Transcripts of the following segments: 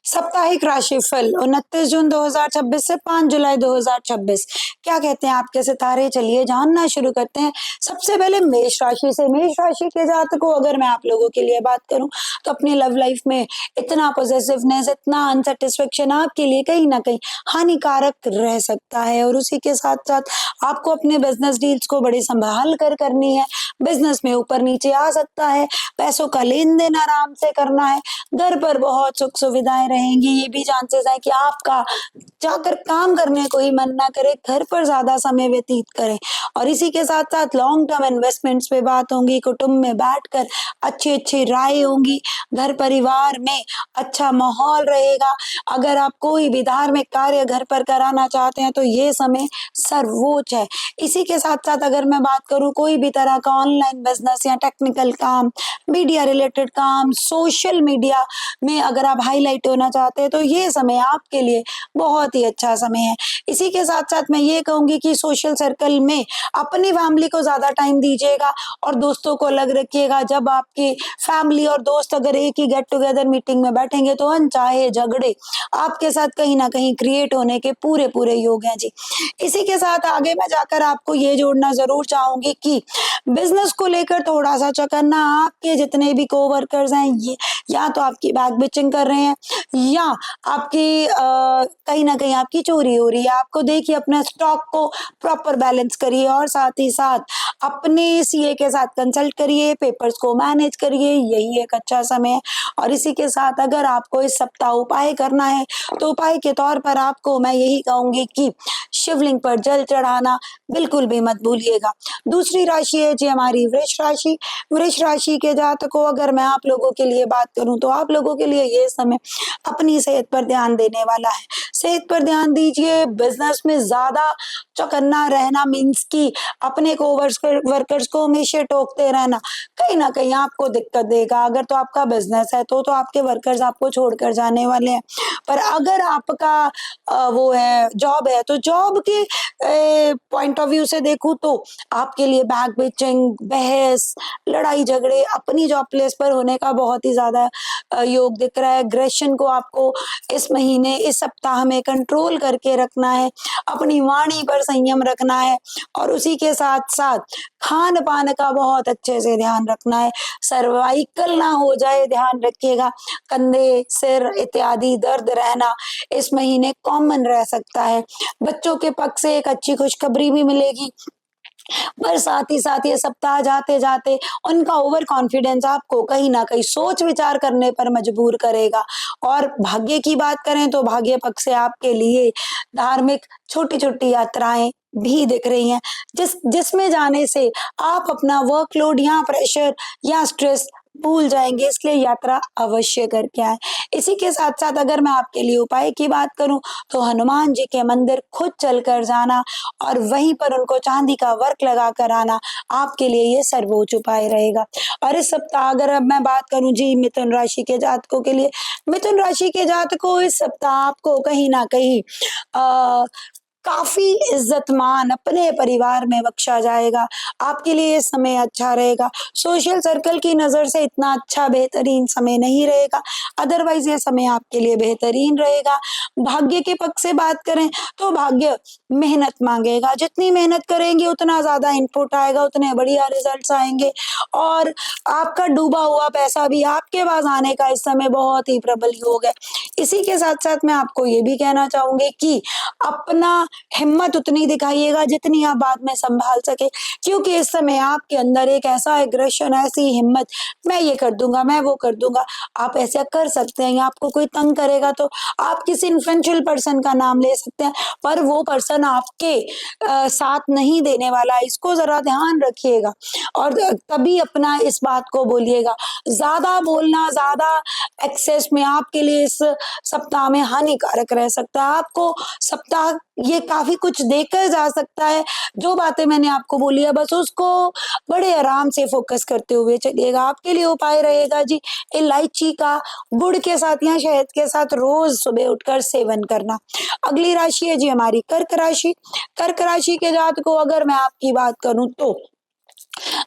साप्ताहिक राशिफल 29 जून 2026 से 5 जुलाई 2026। क्या कहते हैं आपके सितारे? चलिए जानना शुरू करते हैं। सबसे पहले मेष राशि से। मेष राशि के जातकों, अगर मैं आप लोगों के लिए बात करूं तो अपनी लव लाइफ में इतना पॉजिटिवनेस, इतना अनसेटिस्फेक्शन आपके लिए कहीं ना कहीं हानिकारक रह सकता है। और उसी के साथ साथ आपको अपने बिजनेस डील्स को बड़े संभाल कर करनी है। बिजनेस में ऊपर नीचे आ सकता है, पैसों का लेन देन आराम से करना है। घर पर बहुत सुख सुविधाएं रहेंगी। ये भी चांसेस है कि आपका जाकर काम करने को ही मन ना करे, घर पर ज्यादा समय व्यतीत करें। और इसी के साथ साथ लॉन्ग टर्म इन्वेस्टमेंट्स पे बात होंगी। कुटुंब में बैठकर अच्छी अच्छी राय होंगी। घर परिवार में अच्छा माहौल रहेगा। अगर आप कोई भी धार्मिक कार्य घर पर कराना चाहते हैं तो ये समय सर्वोच्च है। इसी के साथ साथ अगर मैं बात करूं कोई भी तरह का ऑनलाइन बिजनेस या टेक्निकल काम, मीडिया रिलेटेड काम, सोशल मीडिया में अगर आप हाईलाइट होना चाहते हैं तो ये समय आपके लिए बहुत ही अच्छा समय है। इसी के साथ साथ मैं ये कहूंगी कि सोशल सर्कल में अपनी फैमिली को ज्यादा टाइम दीजिएगा और दोस्तों को अलग रखिएगा। जब आपकी फैमिली और दोस्त अगर एक ही गेट टुगेदर मीटिंग में बैठेंगे तो अनचाहे झगड़े आपके साथ कहीं ना कहीं क्रिएट होने के पूरे पूरे योग हैं जी। इसी के साथ आगे मैं जाकर आपको ये जोड़ना जरूर चाहूंगी कि बिजनेस को लेकर थोड़ा सा चौकन्ना। आपके जितने भी कोवर्कर्स हैं ये या तो आपकी बैक बिचिंग कर रहे हैं या आपकी कहीं ना कहीं आपकी चोरी हो रही है। आपको देखिए, अपना स्टॉक को प्रॉपर बैलेंस करिए और साथ ही साथ अपने सीए के साथ कंसल्ट करिए, पेपर्स को मैनेज करिए। यही एक अच्छा समय है। और इसी के साथ अगर आपको इस सप्ताह उपाय करना है तो उपाय के तौर पर आपको मैं यही कहूंगी कि शिवलिंग पर जल चढ़ाना बिल्कुल भी मत भूलिएगा। दूसरी राशि है जी हमारी वृष राशि। वृष राशि के जातकों, अगर मैं आप लोगों के लिए बात करूं तो आप लोगों के लिए ये समय अपनी सेहत पर ध्यान देने वाला है। सेहत पर ध्यान दीजिए। बिजनेस में ज्यादा चौकन्ना रहना मीन्स कि अपने को वर्कर्स को हमेशा टोकते रहना कहीं ना कहीं आपको दिक्कत देगा। अगर तो आपका बिजनेस है तो आपके वर्कर्स आपको छोड़कर जाने वाले हैं। पर अगर आपका वो है जॉब है तो जॉब के पॉइंट ऑफ व्यू से देखूं तो आपके लिए बैक बिचिंग, बहस, लड़ाई झगड़े अपनी जॉब प्लेस पर होने का बहुत ही ज्यादा योग दिख रहा है। एग्रेशन को आपको इस महीने, इस सप्ताह में कंट्रोल करके रखना है। अपनी वाणी पर संयम रखना है और उसी के साथ साथ खान पान का बहुत अच्छे से ध्यान रखना है। सर्वाइकल ना हो जाए, ध्यान रखिएगा। कंधे, सिर इत्यादि दर्द रहना इस महीने कॉमन रह सकता है। बच्चों के पक्ष से एक अच्छी खुशखबरी भी मिलेगी। पर साथ ही साथ ये सप्ताह जाते जाते उनका ओवर कॉन्फिडेंस आपको कहीं ना कहीं सोच विचार करने पर मजबूर करेगा। और भाग्य की बात करें तो भाग्य पक्ष से आपके लिए धार्मिक छोटी छोटी यात्राएं भी दिख रही हैं, जिसमें जाने से आप अपना वर्कलोड या प्रेशर या स्ट्रेस भूल जाएंगे। इसलिए यात्रा अवश्य करके आए। इसी के साथ साथ अगर मैं आपके लिए उपाय की बात करूं तो हनुमान जी के मंदिर खुद चलकर जाना और वहीं पर उनको चांदी का वर्क लगा कर आना आपके लिए ये सर्वोच्च उपाय रहेगा। और इस सप्ताह अगर अब मैं बात करूं जी मिथुन राशि के जातकों के लिए, मिथुन राशि के जातकों इस सप्ताह आपको कहीं ना कहीं आ, काफी इज्जत मान अपने परिवार में बख्शा जाएगा। आपके लिए ये समय अच्छा रहेगा। सोशल सर्कल की नजर से इतना अच्छा बेहतरीन समय नहीं रहेगा, अदरवाइज ये समय आपके लिए बेहतरीन रहेगा। भाग्य के पक्ष से बात करें तो भाग्य मेहनत मांगेगा। जितनी मेहनत करेंगे उतना ज्यादा इनपुट आएगा, उतने बढ़िया रिजल्ट्स आएंगे। और आपका डूबा हुआ पैसा भी आपके पास आने का इस समय बहुत ही प्रबल योग है। इसी के साथ साथ मैं आपको ये भी कहना चाहूंगी कि अपना हिम्मत उतनी दिखाइएगा जितनी आप बाद में संभाल सके, क्योंकि इस समय आपके अंदर एक ऐसा एग्रेशन, ऐसी हिम्मत, मैं ये कर दूंगा, मैं वो कर दूंगा, आप ऐसा कर सकते हैं। या आपको कोई तंग करेगा तो आप किसी इन्फ्लुएंशियल पर्सन का नाम ले सकते हैं, पर वो पर्सन आपके साथ नहीं देने वाला। इसको जरा ध्यान रखिएगा और तभी अपना इस बात को बोलिएगा। ज्यादा बोलना, ज्यादा एक्सेस में आपके लिए इस सप्ताह में हानिकारक रह सकता है। आपको सप्ताह ये काफी कुछ देकर जा सकता है। जो बातें मैंने आपको बोली है बस उसको बड़े आराम से फोकस करते हुए चलिएगा। आपके लिए उपाय रहेगा जी इलायची का गुड़ के साथ या शहद के साथ रोज सुबह उठकर सेवन करना। अगली राशि है जी हमारी कर्क राशि। कर्क राशि के जातकों, अगर मैं आपकी बात करूं तो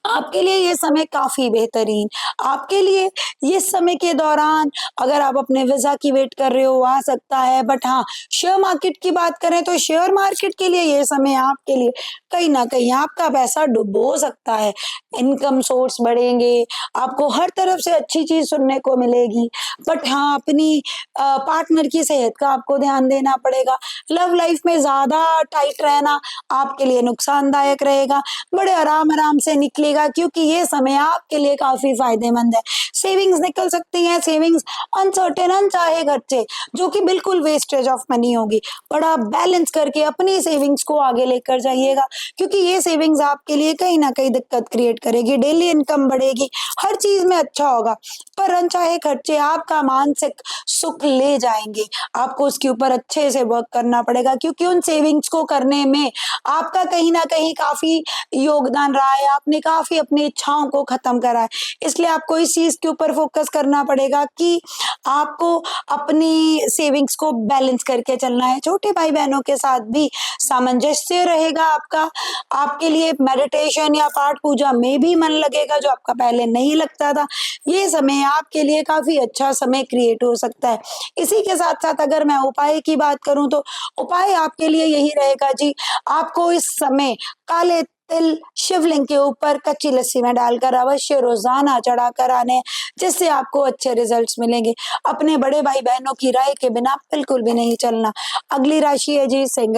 आपके लिए ये समय काफ़ी बेहतरीन। आपके लिए ये समय के दौरान अगर आप अपने वीज़ा की वेट कर रहे हो, आ सकता है। बट हाँ, शेयर मार्केट की बात करें तो शेयर मार्केट के लिए ये समय आपके लिए कहीं न कहीं आपका पैसा डुबो सकता है। इनकम सोर्स बढ़ेंगे, आपको हर तरफ से अच्छी चीज़ सुनने को मिलेगी। बट हाँ, अपनी पार्टनर की सेहत का आपको ध्यान देना पड़ेगा। लव लाइफ़ में ज़्यादा टाइट रहना आपके लिए नुकसानदायक रहेगा। बड़े आराम-आराम से निकलेगा क्योंकि ये समय आपके लिए काफ़ी फ़ायदेमंद है। सेविंग्स निकल सकती हैं, सेविंग्स अनसर्टेन अनचाहे खर्चे जो कि बिल्कुल वेस्टेज ऑफ मनी होगी। बड़ा बैलेंस करके अपनी सेविंग्स को आगे लेकर जाइएगा क्योंकि ये सेविंग्स आपके लिए कहीं न कहीं दिक्कत क्रिएट करेगी, डेली इनकम बढ़ेगी, हर चीज़ में अच्छा होगा। पर अनचाहे खर्चे आपका मानसिक सुख ले जाएँगे। आपको उसके ऊपर अच्छे से वर्क करना पड़ेगा क्योंकि उन सेविंग्स को करने में आपका कहीं न कहीं काफ़ी योगदान रहा है, आपने काफ़ी अपनी इच्छाओं को ख़त्म करा है। इसलिए आपको इस चीज़ के ऊपर फ़ोकस करना पड़ेगा कि आपको अपनी सेविंग्स को बैलेंस करके चलना है। छोटे भाई-बहनों के साथ भी सामंजस्य रहेगा आपका, आपके लिए मेडिटेशन या पाठ-पूजा में भी मन लगेगा जो आपका पहले नहीं लगता था। ये समय आपके लिए काफ़ी अच्छा समय क्रिएट हो सकता है। इसी के साथ-साथ अगर मैं उपाय की बात करूँ तो उपाय आपके लिए यही रहेगा जी, आपको इस समय काले तिल शिवलिंग के ऊपर कच्ची लस्सी में डालकर अवश्य रोज़ाना चढ़ाकर आने हैं, जिससे आपको अच्छे रिज़ल्ट्स मिलेंगे। अपने बड़े भाई-बहनों की राय के बिना बिल्कुल भी नहीं चलना। अगली राशि है जी सिंह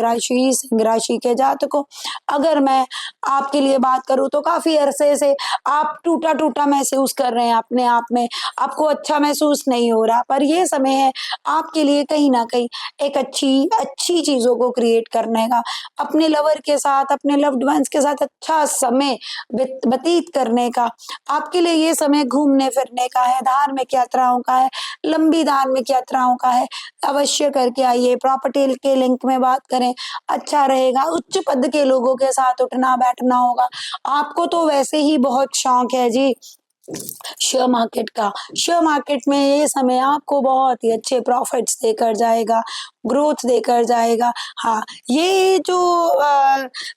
राशि के जातकों। अगर मैं आपके लिए बात करूँ तो काफ़ी अरसे से आप टूटा-टूटा महसूस कर रहे हैं अपने आप में, आपको अच्छा महसूस नहीं हो रहा, पर ये समय है आपके लिए कहीं न कहीं एक अच्छी चीज़ों को क्रिएट करने का, अपने लवर के साथ, अपने लव्ड वन्स के साथ अच्छा समय व्यतीत करने का। आपके लिए ये समय घूमने-फिरने का है, धार्मिक यात्राओं का है, लंबी धार्मिक यात्राओं का है। अवश्य करके आइए, प्रॉपर्टी के लिंक में बात करें, अच्छा रहेगा। उच्च पद के लोगों के साथ उठना-बैठना होगा। आपको तो वैसे ही बहुत शौक है जी शेयर मार्केट का। शेयर मार्केट में ये समय आपको बहुत ही अच्छे प्रॉफिट्स देकर जाएगा, ग्रोथ देकर जाएगा। हाँ, ये जो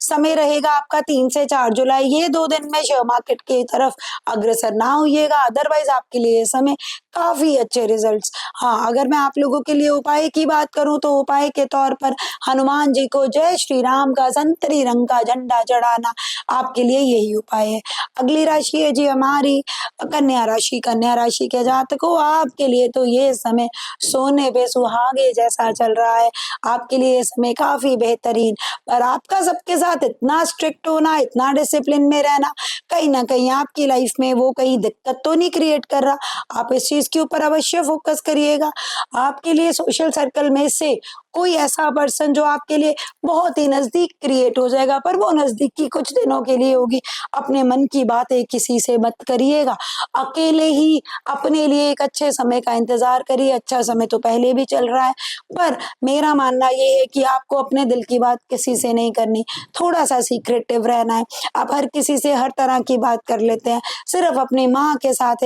समय रहेगा आपका 3 से 4 जुलाई, ये 2 दिन में शेयर मार्केट की तरफ अग्रसर ना होइएगा, अदरवाइज़ आपके लिए ये समय काफ़ी अच्छे रिज़ल्ट्स। हाँ, अगर मैं आप लोगों के लिए उपाय की बात करूँ तो उपाय के तौर पर हनुमान जी को जय श्री राम का संतरी रंग का झंडा चढ़ाना आपके लिए यही उपाय है। अगली राशि है जी हमारी कन्या राशि। कन्या राशि के जातकों आपके लिए तो ये समय सोने पे सुहागे जैसा चल रहा है। आपके लिए ये समय काफ़ी बेहतरीन, पर आपका सबके साथ इतना स्ट्रिक्ट होना, इतना डिसिप्लिन में रहना, कहीं न कहीं आपकी लाइफ में वो कहीं दिक्कत तो नहीं क्रिएट कर रहा। आप इस चीज़ के ऊपर अवश्य फ़ोकस करिएगा। आपके लिए सोशल सर्कल में से कोई ऐसा पर्सन जो आपके लिए बहुत ही नज़दीक क्रिएट हो जाएगा, पर वो नज़दीकी कुछ दिनों के लिए होगी। अपने मन की बातें किसी से मत करिएगा। अकेले ही अपने लिए एक अच्छे समय का इंतज़ार करिए। अच्छा समय तो पहले भी चल रहा है, पर मेरा मानना ये है कि आपको अपने दिल की बात किसी से नहीं करनी, थोड़ा-सा सीक्रेटिव रहना है। आप हर किसी से हर तरह की बात कर लेते हैं, सिर्फ़ अपनी माँ के साथ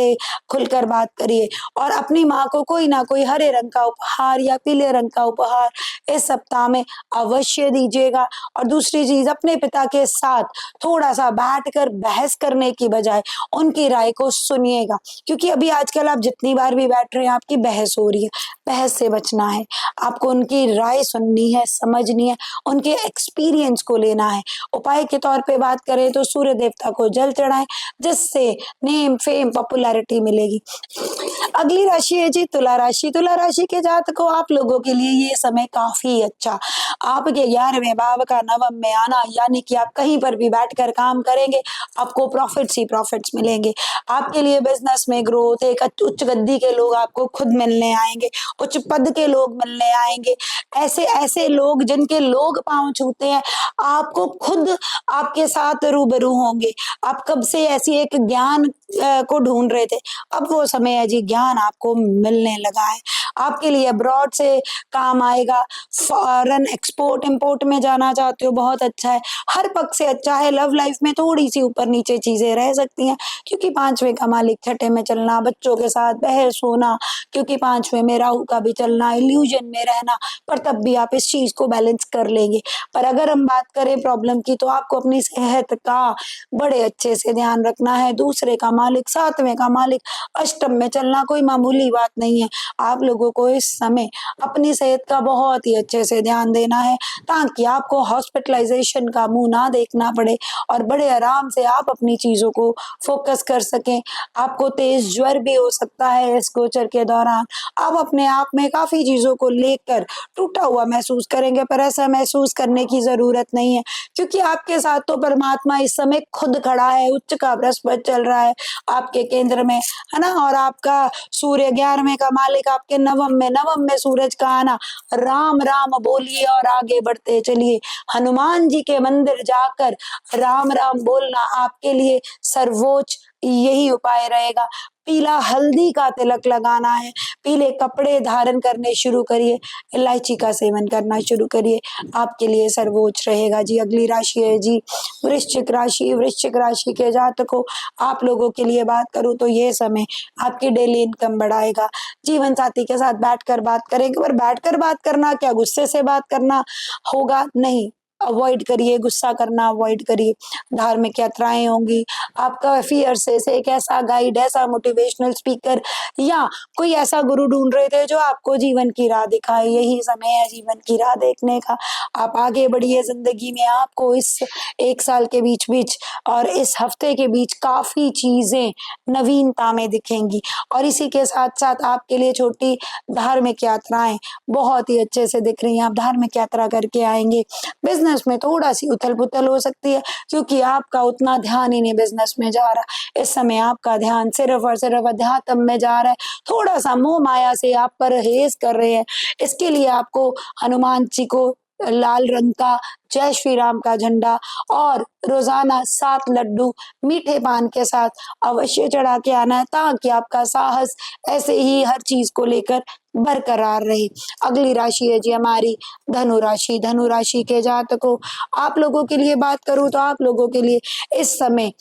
खुलकर बात करिए और अपनी माँ को कोई ना कोई हरे रंग का उपहार या पीले रंग का उपहार इस सप्ताह में अवश्य दीजिएगा। और दूसरी चीज़, अपने पिता के साथ थोड़ा-सा बैठकर बहस करने की बजाय उनकी राय को सुनिएगा, क्योंकि अभी आजकल आप जितनी बार भी बैठ रहे हैं आपकी बहस हो रही है। बहस से बचना है, आपको उनकी राय सुननी है, समझनी है, उनके एक्सपीरियंस को लेना है। उपाय के तौर पे बात करें तो सूर्य देवता को जल चढ़ाएँ, जिससे नेम, फेम, पॉपुलैरिटी मिलेगी। अगली राशि है जी तुला राशि। तुला राशि के जातकों आप लोगों के लिए ये समय काफ़ी अच्छा। आपके 11वें भाव का नवम में आना, यानी कि आप कहीं पर भी बैठकर काम करेंगे, आपको प्रॉफिट्स ही प्रॉफिट्स मिलेंगे। आपके लिए बिज़नेस में ग्रोथ, एक उच्च गद्दी के लोग आपको खुद मिलने आएँगे, उच्च पद के लोग मिलने आएँगे। ऐसे लोग जिनके लोग पाँव छूते हैं, आपको खुद आपके साथ रूबरू होंगे। आप कब से ऐसी एक ज्ञान को ढूँढ रहे थे, अब वो समय है जी ज्ञान आपको मिलने लगा है। आपके लिए अब्रॉड से काम आएगा, रहेगा। फॉरेन एक्सपोर्ट इंपोर्ट में जाना चाहते हो, बहुत अच्छा है, हर पक्ष से अच्छा है। लव लाइफ में थोड़ी सी ऊपर नीचे चीजें रह सकती हैं, क्योंकि पांचवे का मालिक छठे में चलना, बच्चों के साथ बहस होना, क्योंकि पांचवे में राहु का भी चलना, इल्यूजन में रहना, पर तब भी आप इस चीज को बैलेंस कर लेंगे। पर अगर हम बात करें प्रॉब्लम की, तो आपको अपनी सेहत का बड़े अच्छे से ध्यान रखना है। दूसरे का मालिक, सातवें का मालिक अष्टम में चलना कोई मामूली बात नहीं है। आप लोगों को इस समय अपनी सेहत का बहुत ही अच्छे से ध्यान देना है, ताकि आपको हॉस्पिटलाइजेशन का मुंह ना देखना पड़े और बड़े आराम से आप अपनी चीजों को फोकस कर सकें। आपको तेज ज्वर भी हो सकता है इस गोचर के दौरान। आप अपने आप में काफी चीजों को लेकर टूटा हुआ महसूस करेंगे, पर ऐसा महसूस करने की जरूरत नहीं है, क्योंकि आपके साथ तो परमात्मा इस समय खुद खड़ा है। उच्च का बृहस्पति चल रहा है आपके केंद्र में, है ना, और आपका सूर्य 11वें का मालिक आपके नवम में सूरज का आना। राम राम बोलिए और आगे बढ़ते चलिए। हनुमान जी के मंदिर जाकर राम राम बोलना आपके लिए सर्वोच्च यही उपाय रहेगा। पीला हल्दी का तिलक लगाना है, पीले कपड़े धारण करने शुरू करिए, इलायची का सेवन करना शुरू करिए, आपके लिए सर्वोच्च रहेगा जी। अगली राशि है जी वृश्चिक राशि। वृश्चिक राशि के जातकों, आप लोगों के लिए बात करूं तो ये समय आपकी डेली इनकम बढ़ाएगा। जीवन साथी के साथ बैठकर बात करेंगे, पर बैठकर बात करना क्या गुस्से से बात करना होगा? नहीं, अवॉइड करिए, गुस्सा करना अवॉइड करिए। धार्मिक यात्राएं होंगी, आपका फियर से एक ऐसा गाइड, ऐसा मोटिवेशनल स्पीकर या कोई ऐसा गुरु ढूंढ रहे थे जो आपको जीवन की राह दिखाए, यही समय है जीवन की राह देखने का। आप आगे बढ़िए जिंदगी में। आपको इस एक साल के बीच और इस हफ्ते के बीच काफी चीजें नवीनता में दिखेंगी, और इसी के साथ साथ आपके लिए छोटी धार्मिक यात्राएं बहुत ही अच्छे से दिख रही हैं। आप धार्मिक यात्रा करके आएंगे। बिजनेस में थोड़ा सी उथल पुथल हो सकती है, क्योंकि आपका उतना ध्यान ही नहीं बिजनेस में जा रहा। इस समय आपका ध्यान सिर्फ और सिर्फ अध्यात्म में जा रहा है। थोड़ा सा मोह माया से आप परहेज कर रहे हैं। इसके लिए आपको हनुमान जी को लाल रंग का जय श्री राम का झंडा और रोजाना 7 लड्डू मीठे पान के साथ अवश्य चढ़ा के आना है, ताकि आपका साहस ऐसे ही हर चीज को लेकर बरकरार रहे। अगली राशि है जी हमारी धनु राशि। धनु राशि के जातकों, आप लोगों के लिए बात करूं तो आप लोगों के लिए इस समय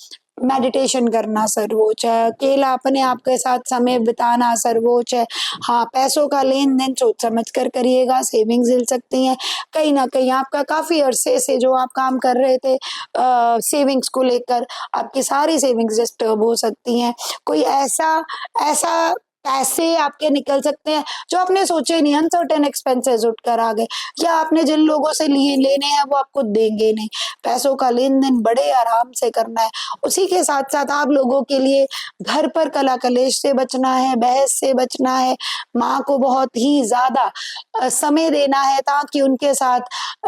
मेडिटेशन करना सर्वोच्च है। अकेला अपने आप के साथ समय बिताना सर्वोच्च है। हाँ, पैसों का लेन देन सोच समझ कर करिएगा, सेविंग्स हिल सकती हैं। कहीं ना कहीं आपका काफी अरसे से जो आप काम कर रहे थे सेविंग्स को लेकर, आपकी सारी सेविंग्स डिस्टर्ब हो सकती हैं। कोई ऐसा ऐसा पैसे आपके निकल सकते हैं जो आपने सोचे नहीं। अनसर्टेन एक्सपेंसेस उठकर आ गए, या आपने जिन लोगों से लिए लेने हैं वो आपको देंगे नहीं। पैसों का लेन देन बड़े आराम से करना है। उसी के साथ साथ आप लोगों के लिए घर पर कला कलेश से बचना है, बहस से बचना है। माँ को बहुत ही ज्यादा समय देना है, ताकि उनके साथ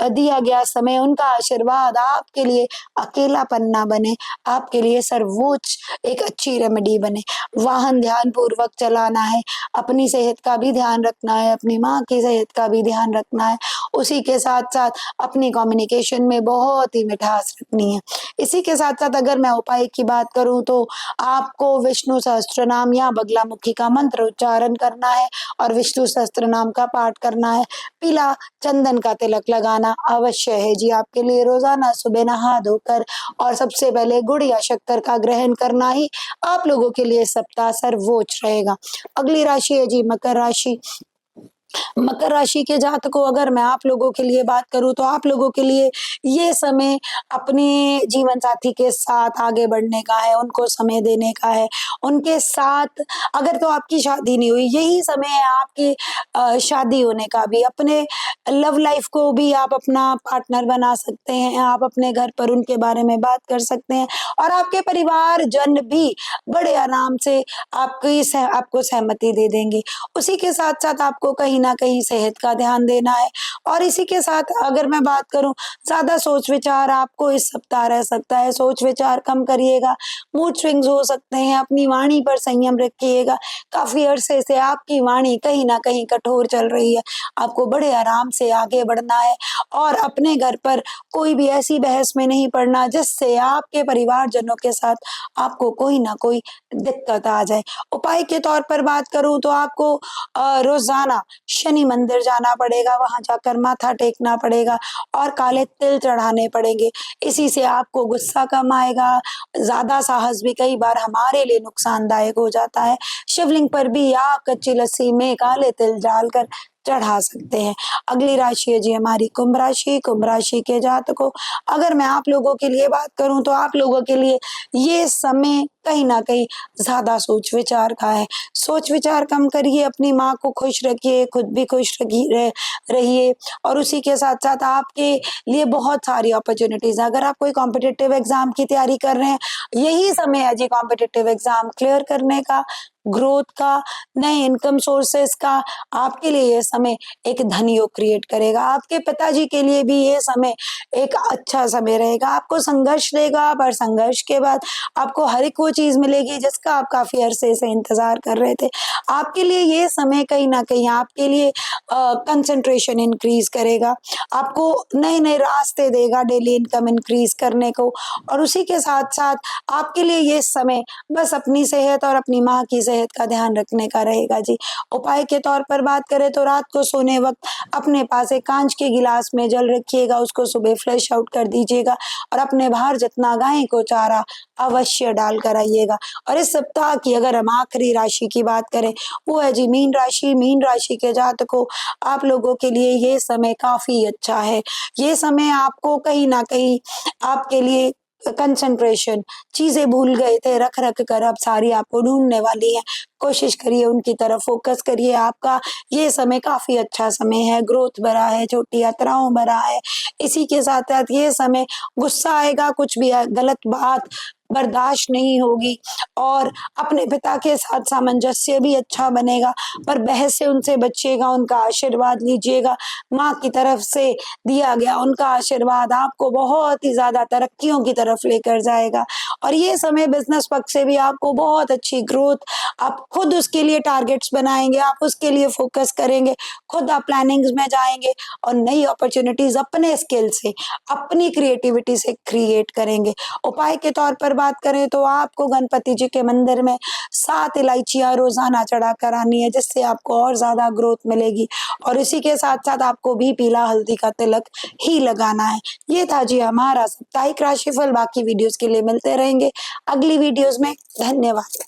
दिया गया समय, उनका आशीर्वाद आपके लिए अकेलापन ना बने, आपके लिए सर्वोच्च एक अच्छी रेमेडी बने। वाहन ध्यान पूर्वक चलाना है, अपनी सेहत का भी ध्यान रखना है, अपनी माँ की सेहत का भी ध्यान रखना है। उसी के साथ साथ अपनी कम्युनिकेशन में बहुत ही मिठास रखनी है। इसी के साथ साथ अगर मैं उपाय की बात करूं तो आपको विष्णु सहस्त्र नाम या बगलामुखी का मंत्र उच्चारण करना है और विष्णु सहस्त्र नाम का पाठ करना है। पीला चंदन का तिलक लगाना अवश्य है जी आपके लिए। रोजाना सुबह नहा धोकर और सबसे पहले गुड़ या शक्कर का ग्रहण करना ही आप लोगों के लिए सप्ताह सर्वोच्च रहेगा। अगली राशि है जी मकर राशि। मकर राशि के जातकों, अगर मैं आप लोगों के लिए बात करूं तो आप लोगों के लिए ये समय अपने जीवन साथी के साथ आगे बढ़ने का है, उनको समय देने का है। उनके साथ, अगर तो आपकी शादी नहीं हुई, यही समय है आपकी शादी होने का भी। अपने लव लाइफ को भी आप अपना पार्टनर बना सकते हैं। आप अपने घर पर उनके बारे में बात कर सकते हैं, और आपके परिवार जन भी बड़े आराम से आपको सहमति दे देंगे। उसी के साथ साथ आपको कहीं ना कहीं सेहत का ध्यान देना है। और इसी के साथ अगर मैं बात करूं, ज्यादा सोच विचार आपको इस सप्ताह रह सकता है। सोच विचार कम करिएगा, मूड स्विंग्स हो सकते हैं। अपनी वाणी पर संयम रखिएगा। काफी अरसे से आपकी वाणी कहीं ना कहीं कठोर चल रही है। आपको बड़े आराम से आगे बढ़ना है, और अपने घर पर कोई भी ऐसी बहस में नहीं पड़ना जिससे आपके परिवारजनों के साथ आपको कोई ना कोई दिक्कत आ जाए। उपाय के तौर पर बात करूं तो आपको रोजाना शनि मंदिर जाना पड़ेगा, वहां जाकर माथा टेकना पड़ेगा और काले तिल चढ़ाने पड़ेंगे। इसी से आपको गुस्सा कम आएगा। ज्यादा साहस भी कई बार हमारे लिए नुकसानदायक हो जाता है। शिवलिंग पर भी आप कच्ची लस्सी में काले तिल डालकर चढ़ा सकते हैं। अगली राशि है जी हमारी कुंभ राशि। कुंभ राशि के जातकों, अगर मैं आप लोगों के लिए बात करूं तो आप लोगों के लिए ये समय कहीं ना कहीं ज्यादा सोच विचार का है। सोच विचार कम करिए, अपनी माँ को खुश रखिए, खुद भी खुश रहिए और उसी के साथ साथ आपके लिए बहुत सारी अपॉर्चुनिटीज है। अगर आप कोई कॉम्पिटिटिव एग्जाम की तैयारी कर रहे हैं, यही समय है जी कॉम्पिटिटिव एग्जाम क्लियर करने का, ग्रोथ का, नए इनकम सोर्सेस का। आपके लिए ये समय एक धन योग क्रिएट करेगा। आपके पिताजी के लिए भी ये समय एक अच्छा समय रहेगा। आपको संघर्ष देगा, पर संघर्ष के बाद आपको हर एक वो चीज मिलेगी जिसका आप काफी अरसे से इंतजार कर रहे थे। आपके लिए ये समय कहीं ना कहीं आपके लिए कंसंट्रेशन इंक्रीज करेगा, आपको नए नए रास्ते देगा डेली इनकम इंक्रीज करने को। और उसी के साथ साथ आपके लिए ये समय बस अपनी सेहत और अपनी माँ की सेहत का ध्यान रखने का रहेगा जी। उपाय के तौर पर बात करें तो रात को सोने वक्त अपने पास एक कांच के गिलास में जल रखिएगा, उसको सुबह फ्लश आउट कर दीजिएगा और अपने बाहर जितना गाय को चारा अवश्य डाल कर आइएगा। और इस सप्ताह की अगर हम आखिरी राशि की बात करें, वो है जी मीन राशि। मीन राशि के जातकों, आप लोगों के लिए ये समय काफी अच्छा है। ये समय आपको कहीं ना कहीं आपके लिए कंसंट्रेशन, चीजें भूल गए थे रख रख कर अब सारी आपको ढूंढने वाली है। कोशिश करिए उनकी तरफ फोकस करिए। आपका ये समय काफी अच्छा समय है, ग्रोथ भरा है, छोटी यात्राओं भरा है। इसी के साथ साथ ये समय गुस्सा आएगा, कुछ भी गलत बात बर्दाश्त नहीं होगी और अपने पिता के साथ सामंजस्य भी अच्छा बनेगा, पर बहस से उनसे बचिएगा, उनका आशीर्वाद लीजिएगा। माँ की तरफ से दिया गया उनका आशीर्वाद आपको बहुत ही ज्यादा तरक्कियों की तरफ लेकर जाएगा। और ये समय बिजनेस पक्ष से भी आपको बहुत अच्छी ग्रोथ, आप खुद उसके लिए टारगेट्स बनाएंगे, आप उसके लिए फोकस करेंगे, खुद आप प्लानिंग्स में जाएंगे और नई अपॉर्चुनिटीज अपने स्किल से, अपनी क्रिएटिविटी से क्रिएट करेंगे। उपाय के तौर पर बात करें तो आपको गणपति जी के मंदिर में 7 इलायचियां रोजाना चढ़ा कर आनी है, जिससे आपको और ज्यादा ग्रोथ मिलेगी। और इसी के साथ साथ आपको भी पीला हल्दी का तिलक ही लगाना है। ये था जी हमारा साप्ताहिक राशिफल। बाकी वीडियोस के लिए मिलते रहेंगे अगली वीडियोस में। धन्यवाद।